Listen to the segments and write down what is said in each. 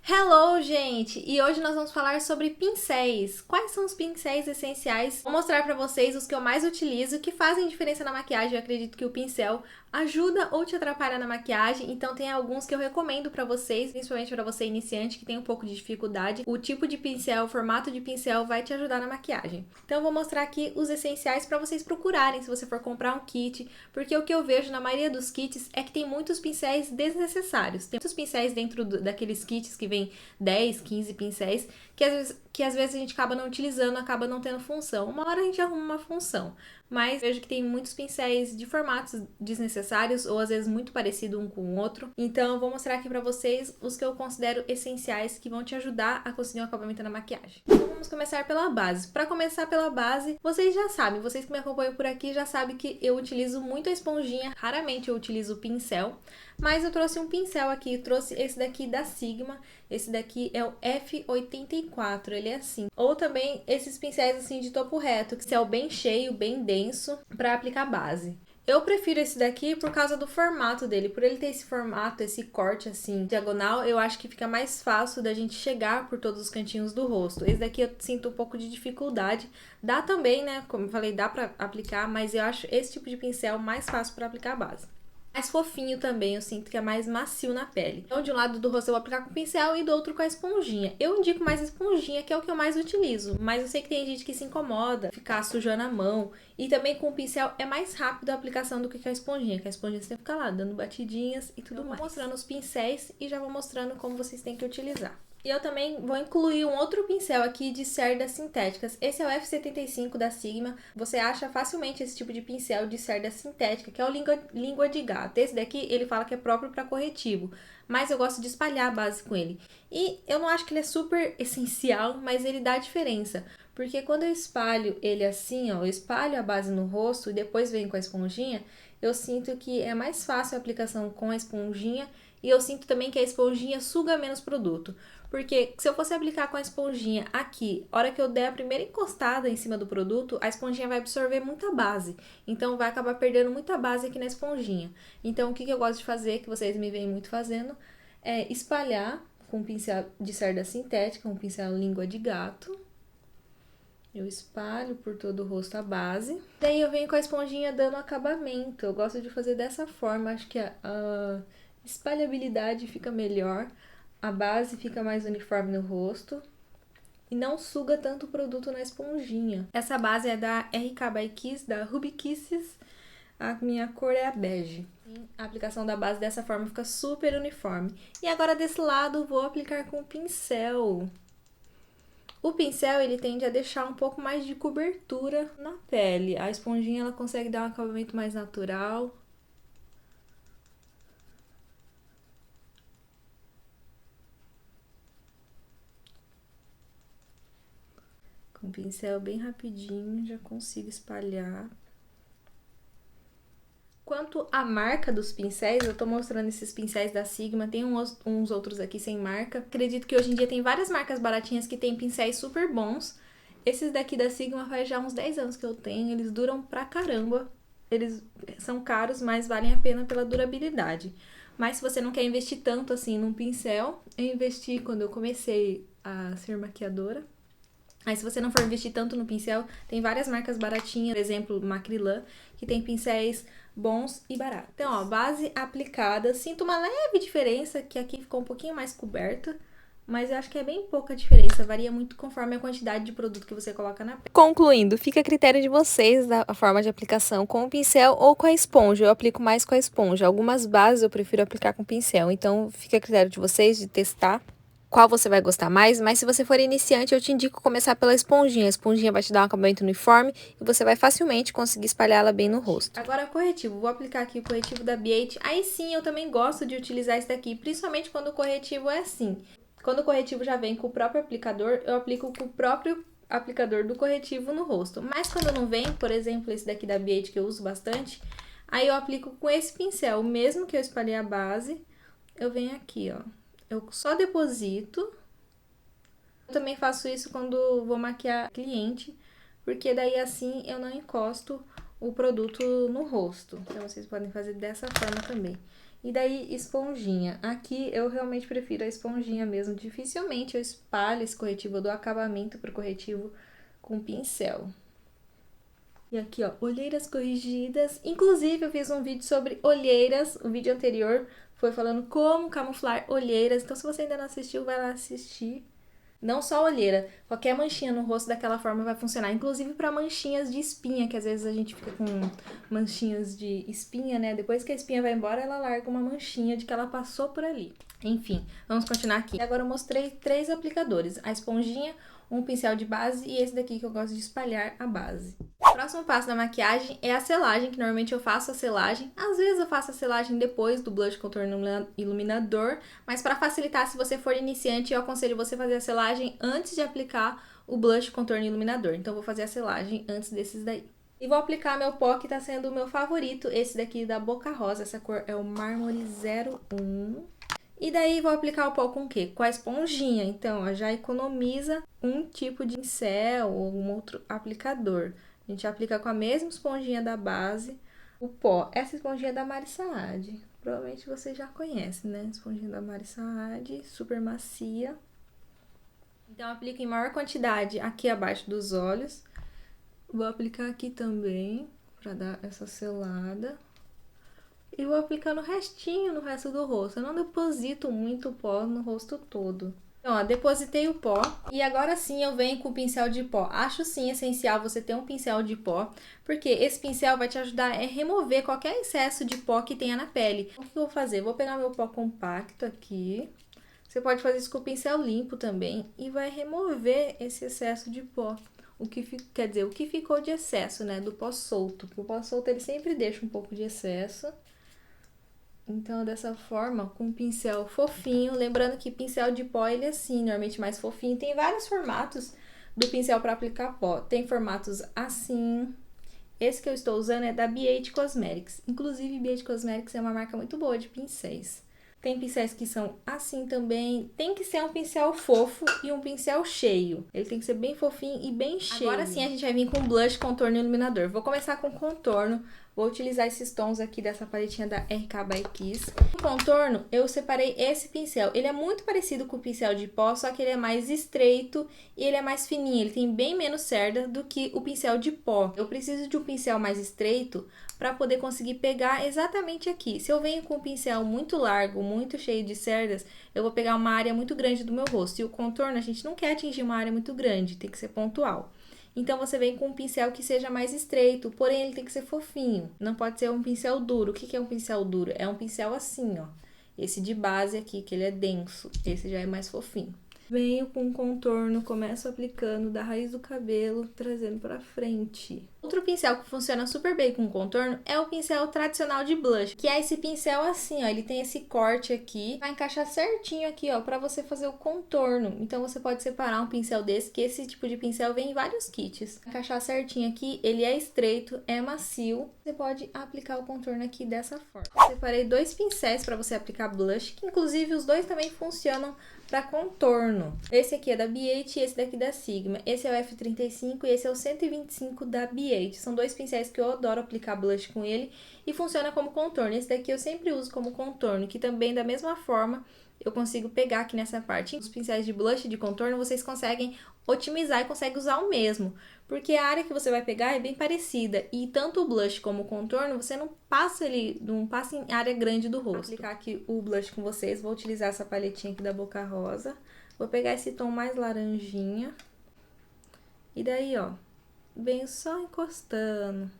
Hello, gente! E hoje nós vamos falar sobre pincéis. Quais são os pincéis essenciais? Vou mostrar pra vocês os que eu mais utilizo, que fazem diferença na maquiagem. Eu acredito que o pincel ajuda ou te atrapalha na maquiagem, então tem alguns que eu recomendo pra vocês, principalmente pra você iniciante que tem um pouco de dificuldade. O tipo de pincel, o formato de pincel vai te ajudar na maquiagem. Então eu vou mostrar aqui os essenciais pra vocês procurarem se você for comprar um kit, porque o que eu vejo na maioria dos kits é que tem muitos pincéis desnecessários. Tem muitos pincéis dentro daqueles kits que vem 10, 15 pincéis, que às vezes a gente acaba não utilizando, acaba não tendo função. Uma hora a gente arruma uma função, mas vejo que tem muitos pincéis de formatos desnecessários ou às vezes muito parecido um com o outro. Então eu vou mostrar aqui pra vocês os que eu considero essenciais que vão te ajudar a conseguir um acabamento na maquiagem. Então vamos começar pela base. Para começar pela base, vocês já sabem, vocês que me acompanham por aqui já sabem que eu utilizo muito a esponjinha, raramente eu utilizo o pincel, mas eu trouxe um pincel aqui, trouxe esse daqui da Sigma. Esse daqui é o F84, ele é assim. Ou também esses pincéis assim de topo reto, que é o bem cheio, bem denso, para aplicar base. Eu prefiro esse daqui por causa do formato dele. Por ele ter esse formato, esse corte assim, diagonal, eu acho que fica mais fácil da gente chegar por todos os cantinhos do rosto. Esse daqui eu sinto um pouco de dificuldade. Dá também, né? Como eu falei, dá pra aplicar, mas eu acho esse tipo de pincel mais fácil para aplicar a base. Mais fofinho também, eu sinto que é mais macio na pele. Então, de um lado do rosto eu vou aplicar com o pincel e do outro com a esponjinha. Eu indico mais a esponjinha, que é o que eu mais utilizo, mas eu sei que tem gente que se incomoda, ficar sujando a mão. E também com o pincel é mais rápido a aplicação do que a esponjinha, que a esponjinha você tem que ficar lá, dando batidinhas e tudo mais. Eu vou mostrando os pincéis e já vou mostrando como vocês têm que utilizar. E eu também vou incluir um outro pincel aqui de cerdas sintéticas. Esse é o F75 da Sigma. Você acha facilmente esse tipo de pincel de cerda sintética, que é o língua de gato. Esse daqui, ele fala que é próprio para corretivo, mas eu gosto de espalhar a base com ele. E eu não acho que ele é super essencial, mas ele dá diferença. Porque quando eu espalho ele assim, ó, eu espalho a base no rosto e depois venho com a esponjinha, eu sinto que é mais fácil a aplicação com a esponjinha e eu sinto também que a esponjinha suga menos produto. Porque se eu fosse aplicar com a esponjinha aqui, a hora que eu der a primeira encostada em cima do produto, a esponjinha vai absorver muita base. Então vai acabar perdendo muita base aqui na esponjinha. Então o que eu gosto de fazer, que vocês me veem muito fazendo, é espalhar com um pincel de cerda sintética, um pincel língua de gato. Eu espalho por todo o rosto a base. Daí eu venho com a esponjinha dando acabamento. Eu gosto de fazer dessa forma, acho que a espalhabilidade fica melhor. A base fica mais uniforme no rosto e não suga tanto o produto na esponjinha. Essa base é da RK by Kiss, da Ruby Kisses. A minha cor é a bege. A aplicação da base dessa forma fica super uniforme. E agora desse lado vou aplicar com o pincel. O pincel ele tende a deixar um pouco mais de cobertura na pele. A esponjinha ela consegue dar um acabamento mais natural. Com o pincel bem rapidinho, já consigo espalhar. Quanto à marca dos pincéis, eu tô mostrando esses pincéis da Sigma, tem uns outros aqui sem marca. Acredito que hoje em dia tem várias marcas baratinhas que tem pincéis super bons. Esses daqui da Sigma faz já uns 10 anos que eu tenho, eles duram pra caramba. Eles são caros, mas valem a pena pela durabilidade. Mas se você não quer investir tanto assim num pincel, eu investi quando eu comecei a ser maquiadora. Aí, se você não for investir tanto no pincel, tem várias marcas baratinhas, por exemplo, Macrylan, que tem pincéis bons e baratos. Então, ó, base aplicada. Sinto uma leve diferença, que aqui ficou um pouquinho mais coberta, mas eu acho que é bem pouca diferença, varia muito conforme a quantidade de produto que você coloca na pele. Concluindo, fica a critério de vocês a forma de aplicação com o pincel ou com a esponja. Eu aplico mais com a esponja. Algumas bases eu prefiro aplicar com o pincel, então fica a critério de vocês de testar qual você vai gostar mais, mas se você for iniciante, eu te indico começar pela esponjinha. A esponjinha vai te dar um acabamento uniforme e você vai facilmente conseguir espalhar ela bem no rosto. Agora, corretivo. Vou aplicar aqui o corretivo da BH. Aí sim, eu também gosto de utilizar esse daqui, principalmente quando o corretivo é assim. Quando o corretivo já vem com o próprio aplicador, eu aplico com o próprio aplicador do corretivo no rosto. Mas quando não vem, por exemplo, esse daqui da BH que eu uso bastante, aí eu aplico com esse pincel. Mesmo que eu espalhei a base, eu venho aqui, ó. Eu só deposito. Eu também faço isso quando vou maquiar cliente, porque daí assim eu não encosto o produto no rosto. Então vocês podem fazer dessa forma também. E daí, esponjinha. Aqui eu realmente prefiro a esponjinha mesmo. Dificilmente eu espalho esse corretivo, eu dou acabamento pro corretivo com pincel. E aqui, ó, olheiras corrigidas. Inclusive, eu fiz um vídeo sobre olheiras. O vídeo anterior foi falando como camuflar olheiras. Então, se você ainda não assistiu, vai lá assistir. Não só olheira, qualquer manchinha no rosto daquela forma vai funcionar. Inclusive para manchinhas de espinha, que às vezes a gente fica com manchinhas de espinha, né? Depois que a espinha vai embora, ela larga uma manchinha de que ela passou por ali. Enfim, vamos continuar aqui. Agora eu mostrei 3 aplicadores. A esponjinha, um pincel de base e esse daqui que eu gosto de espalhar a base. O próximo passo da maquiagem é a selagem, que normalmente eu faço a selagem. Às vezes eu faço a selagem depois do blush contorno iluminador, mas para facilitar, se você for iniciante, eu aconselho você fazer a selagem antes de aplicar o blush contorno iluminador. Então eu vou fazer a selagem antes desses daí. E vou aplicar meu pó, que tá sendo o meu favorito, esse daqui da Boca Rosa. Essa cor é o Mármore 01. E daí vou aplicar o pó com o quê? Com a esponjinha. Então, ó, já economiza um tipo de pincel ou um outro aplicador. A gente aplica com a mesma esponjinha da base o pó. Essa esponjinha é da Mari Saad. Provavelmente você já conhece, né? Esponjinha da Mari Saad, super macia. Então, aplico em maior quantidade aqui abaixo dos olhos. Vou aplicar aqui também, pra dar essa selada. E vou aplicando o restinho no resto do rosto. Eu não deposito muito pó no rosto todo. Então, ó, depositei o pó. E agora sim eu venho com o pincel de pó. Acho sim essencial você ter um pincel de pó, porque esse pincel vai te ajudar a remover qualquer excesso de pó que tenha na pele. O que eu vou fazer? Vou pegar meu pó compacto aqui. Você pode fazer isso com o pincel limpo também. E vai remover esse excesso de pó. Quer dizer, o que ficou de excesso, né? Do pó solto. Porque o pó solto ele sempre deixa um pouco de excesso. Então, dessa forma, com um pincel fofinho, lembrando que pincel de pó, ele é assim, normalmente mais fofinho. Tem vários formatos do pincel para aplicar pó. Tem formatos assim. Esse que eu estou usando é da BH Cosmetics. Inclusive, BH Cosmetics é uma marca muito boa de pincéis. Tem pincéis que são assim também. Tem que ser um pincel fofo e um pincel cheio. Ele tem que ser bem fofinho e bem cheio. Agora sim a gente vai vir com blush, contorno e iluminador. Vou começar com contorno. Vou utilizar esses tons aqui dessa paletinha da RK by Kiss. No contorno, eu separei esse pincel. Ele é muito parecido com o pincel de pó, só que ele é mais estreito e ele é mais fininho. Ele tem bem menos cerda do que o pincel de pó. Eu preciso de um pincel mais estreito para poder conseguir pegar exatamente aqui. Se eu venho com um pincel muito largo, muito cheio de cerdas, eu vou pegar uma área muito grande do meu rosto. E o contorno, a gente não quer atingir uma área muito grande, tem que ser pontual. Então, você vem com um pincel que seja mais estreito, porém ele tem que ser fofinho. Não pode ser um pincel duro. O que é um pincel duro? É um pincel assim, ó. Esse de base aqui, que ele é denso. Esse já é mais fofinho. Venho com contorno, começo aplicando da raiz do cabelo, trazendo pra frente. Outro pincel que funciona super bem com contorno é o pincel tradicional de blush, que é esse pincel assim, ó, ele tem esse corte aqui, vai encaixar certinho aqui, ó, pra você fazer o contorno. Então você pode separar um pincel desse, que esse tipo de pincel vem em vários kits. Encaixar certinho aqui, ele é estreito, é macio. Você pode aplicar o contorno aqui dessa forma. Eu separei 2 pincéis pra você aplicar blush, que inclusive os dois também funcionam para contorno. Esse aqui é da BH e esse daqui da Sigma. Esse é o F35 e esse é o 125 da BH. São 2 pincéis que eu adoro aplicar blush com ele e funciona como contorno. Esse daqui eu sempre uso como contorno, que também da mesma forma eu consigo pegar aqui nessa parte. Os pincéis de blush e de contorno vocês conseguem otimizar e conseguem usar o mesmo, porque a área que você vai pegar é bem parecida e tanto o blush como o contorno você não passa em área grande do rosto. Vou aplicar aqui o blush com vocês, vou utilizar essa paletinha aqui da Boca Rosa, vou pegar esse tom mais laranjinha e daí, ó, venho só encostando.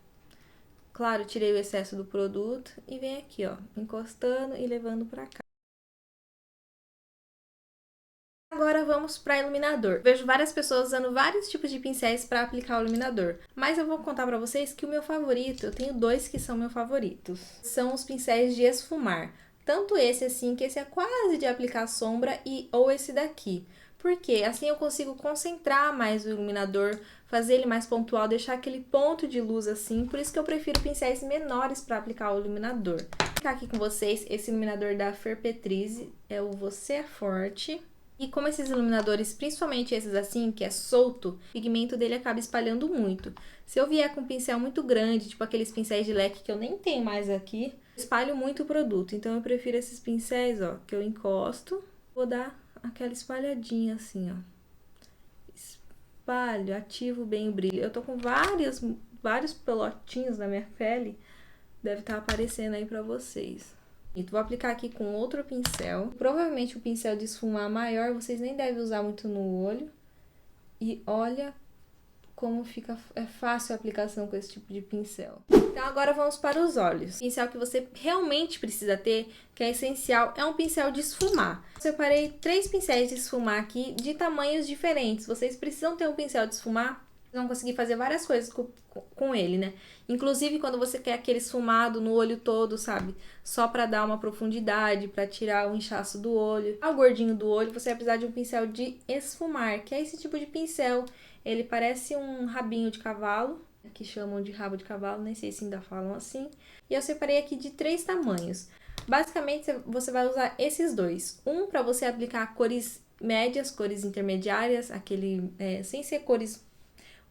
Claro, tirei o excesso do produto e venho aqui, ó, encostando e levando pra cá. Agora vamos para iluminador. Vejo várias pessoas usando vários tipos de pincéis para aplicar o iluminador, mas eu vou contar para vocês que o meu favorito, eu tenho 2 que são meus favoritos. São os pincéis de esfumar. Tanto esse assim, que esse é quase de aplicar sombra, ou esse daqui. Porque assim eu consigo concentrar mais o iluminador, fazer ele mais pontual, deixar aquele ponto de luz assim. Por isso que eu prefiro pincéis menores para aplicar o iluminador. Vou ficar aqui com vocês esse iluminador da Fer Petrize, é o Você é Forte. E como esses iluminadores, principalmente esses assim, que é solto, o pigmento dele acaba espalhando muito. Se eu vier com um pincel muito grande, tipo aqueles pincéis de leque que eu nem tenho mais aqui, espalho muito o produto. Então eu prefiro esses pincéis, ó, que eu encosto, vou dar aquela espalhadinha assim, ó. Espalho, ativo bem o brilho. Eu tô com vários pelotinhos na minha pele, deve estar aparecendo aí pra vocês. Vou aplicar aqui com outro pincel. Provavelmente o pincel de esfumar maior, vocês nem devem usar muito no olho. E olha como é fácil a aplicação com esse tipo de pincel. Então agora vamos para os olhos. O pincel que você realmente precisa ter, que é essencial, é um pincel de esfumar. Eu separei 3 pincéis de esfumar aqui de tamanhos diferentes. Vocês precisam ter um pincel de esfumar, vão conseguir fazer várias coisas com ele, né? Inclusive quando você quer aquele esfumado no olho todo, sabe? Só pra dar uma profundidade, pra tirar o inchaço do olho. O gordinho do olho, você vai precisar de um pincel de esfumar, que é esse tipo de pincel. Ele parece um rabinho de cavalo, que chamam de rabo de cavalo, nem sei se ainda falam assim. E eu separei aqui de 3 tamanhos. Basicamente, você vai usar esses dois. Um pra você aplicar cores médias, cores intermediárias, sem ser cores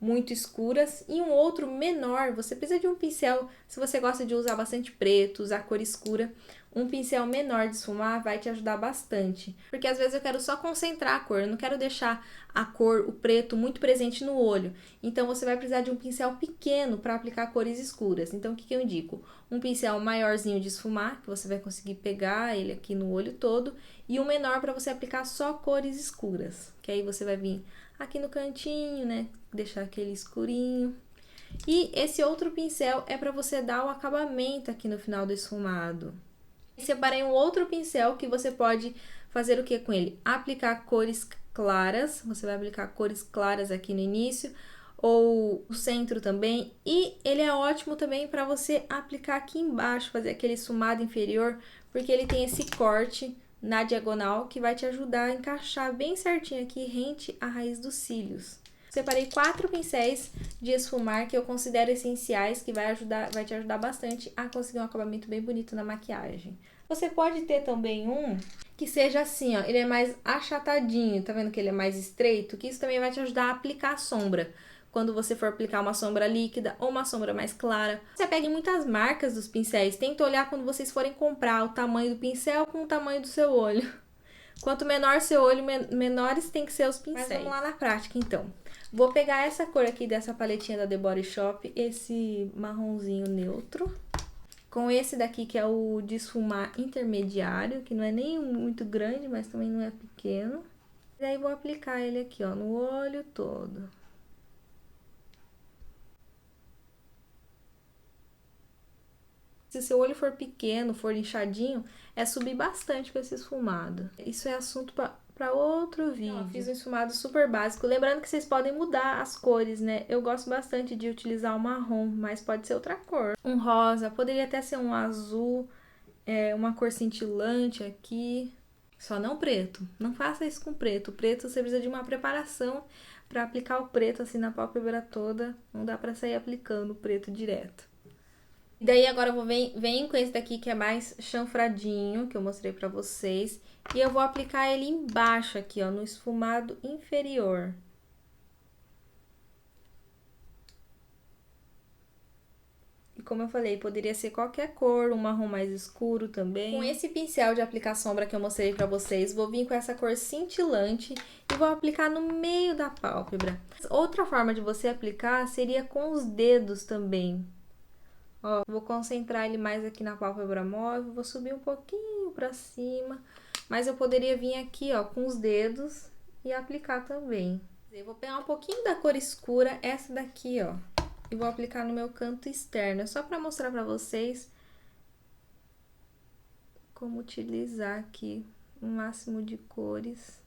muito escuras, e um outro menor. Você precisa de um pincel, se você gosta de usar bastante preto, usar cor escura, um pincel menor de esfumar vai te ajudar bastante, porque às vezes eu quero só concentrar a cor, eu não quero deixar a cor, o preto, muito presente no olho. Então você vai precisar de um pincel pequeno para aplicar cores escuras. Então o que eu indico? Um pincel maiorzinho de esfumar, que você vai conseguir pegar ele aqui no olho todo, e um menor para você aplicar só cores escuras, que aí você vai vir aqui no cantinho, né, deixar aquele escurinho. E esse outro pincel é para você dar o acabamento aqui no final do esfumado. Separei um outro pincel que você pode fazer o que com ele? Aplicar cores claras, você vai aplicar cores claras aqui no início, ou o centro também, e ele é ótimo também para você aplicar aqui embaixo, fazer aquele esfumado inferior, porque ele tem esse corte na diagonal que vai te ajudar a encaixar bem certinho aqui rente à raiz dos cílios. Separei 4 pincéis de esfumar que eu considero essenciais, que vai te ajudar bastante a conseguir um acabamento bem bonito na maquiagem. Você pode ter também um que seja assim, ó, ele é mais achatadinho, tá vendo que ele é mais estreito? Que isso também vai te ajudar a aplicar a sombra. Quando você for aplicar uma sombra líquida ou uma sombra mais clara. Você pega em muitas marcas dos pincéis, tenta olhar quando vocês forem comprar o tamanho do pincel com o tamanho do seu olho. Quanto menor seu olho, menores tem que ser os pincéis. Mas vamos lá na prática, então. Vou pegar essa cor aqui dessa paletinha da The Body Shop, esse marronzinho neutro, com esse daqui que é o de esfumar intermediário, que não é nem muito grande, mas também não é pequeno. E aí vou aplicar ele aqui, ó, no olho todo. Se seu olho for pequeno, for inchadinho, é subir bastante com esse esfumado. Isso é assunto para outro vídeo. Eu fiz um esfumado super básico. Lembrando que vocês podem mudar as cores, né? Eu gosto bastante de utilizar o marrom, mas pode ser outra cor. Um rosa, poderia até ser um azul, uma cor cintilante aqui. Só não preto. Não faça isso com preto. O preto você precisa de uma preparação para aplicar o preto assim na pálpebra toda. Não dá para sair aplicando o preto direto. E daí agora eu venho com esse daqui que é mais chanfradinho, que eu mostrei pra vocês. E eu vou aplicar ele embaixo aqui, ó, no esfumado inferior. E como eu falei, poderia ser qualquer cor, um marrom mais escuro também. Com esse pincel de aplicar sombra que eu mostrei pra vocês, vou vir com essa cor cintilante e vou aplicar no meio da pálpebra. Outra forma de você aplicar seria com os dedos também. Ó, vou concentrar ele mais aqui na pálpebra móvel, vou subir um pouquinho pra cima, mas eu poderia vir aqui, ó, com os dedos e aplicar também. Eu vou pegar um pouquinho da cor escura, essa daqui, ó, e vou aplicar no meu canto externo. É só pra mostrar pra vocês como utilizar aqui o máximo de cores.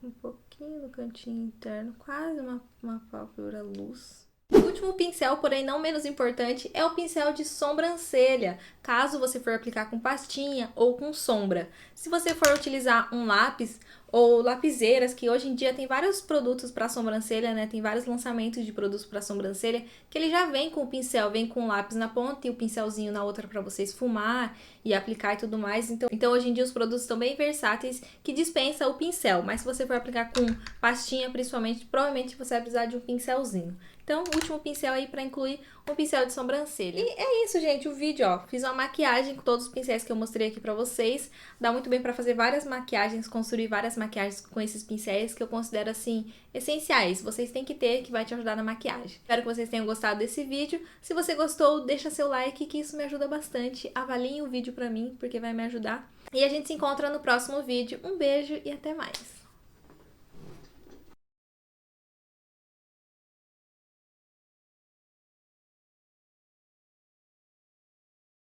Um pouquinho no cantinho interno, quase uma pálpebra luz. O último pincel, porém não menos importante, é o pincel de sobrancelha, caso você for aplicar com pastinha ou com sombra. Se você for utilizar um lápis ou lapiseiras, que hoje em dia tem vários produtos para sobrancelha, né? Tem vários lançamentos de produtos para sobrancelha que ele já vem com o pincel, vem com o lápis na ponta e o pincelzinho na outra para você esfumar e aplicar e tudo mais. Então hoje em dia os produtos estão bem versáteis que dispensa o pincel, mas se você for aplicar com pastinha, principalmente, provavelmente você vai precisar de um pincelzinho. Então, último pincel aí para incluir um pincel de sobrancelha. E é isso, gente, o vídeo, ó. Fiz uma maquiagem com todos os pincéis que eu mostrei aqui pra vocês. Dá muito bem pra fazer várias maquiagens, construir várias maquiagens com esses pincéis que eu considero, assim, essenciais. Vocês têm que ter, que vai te ajudar na maquiagem. Espero que vocês tenham gostado desse vídeo. Se você gostou, deixa seu like, que isso me ajuda bastante. Avaliem o vídeo pra mim, porque vai me ajudar. E a gente se encontra no próximo vídeo. Um beijo e até mais!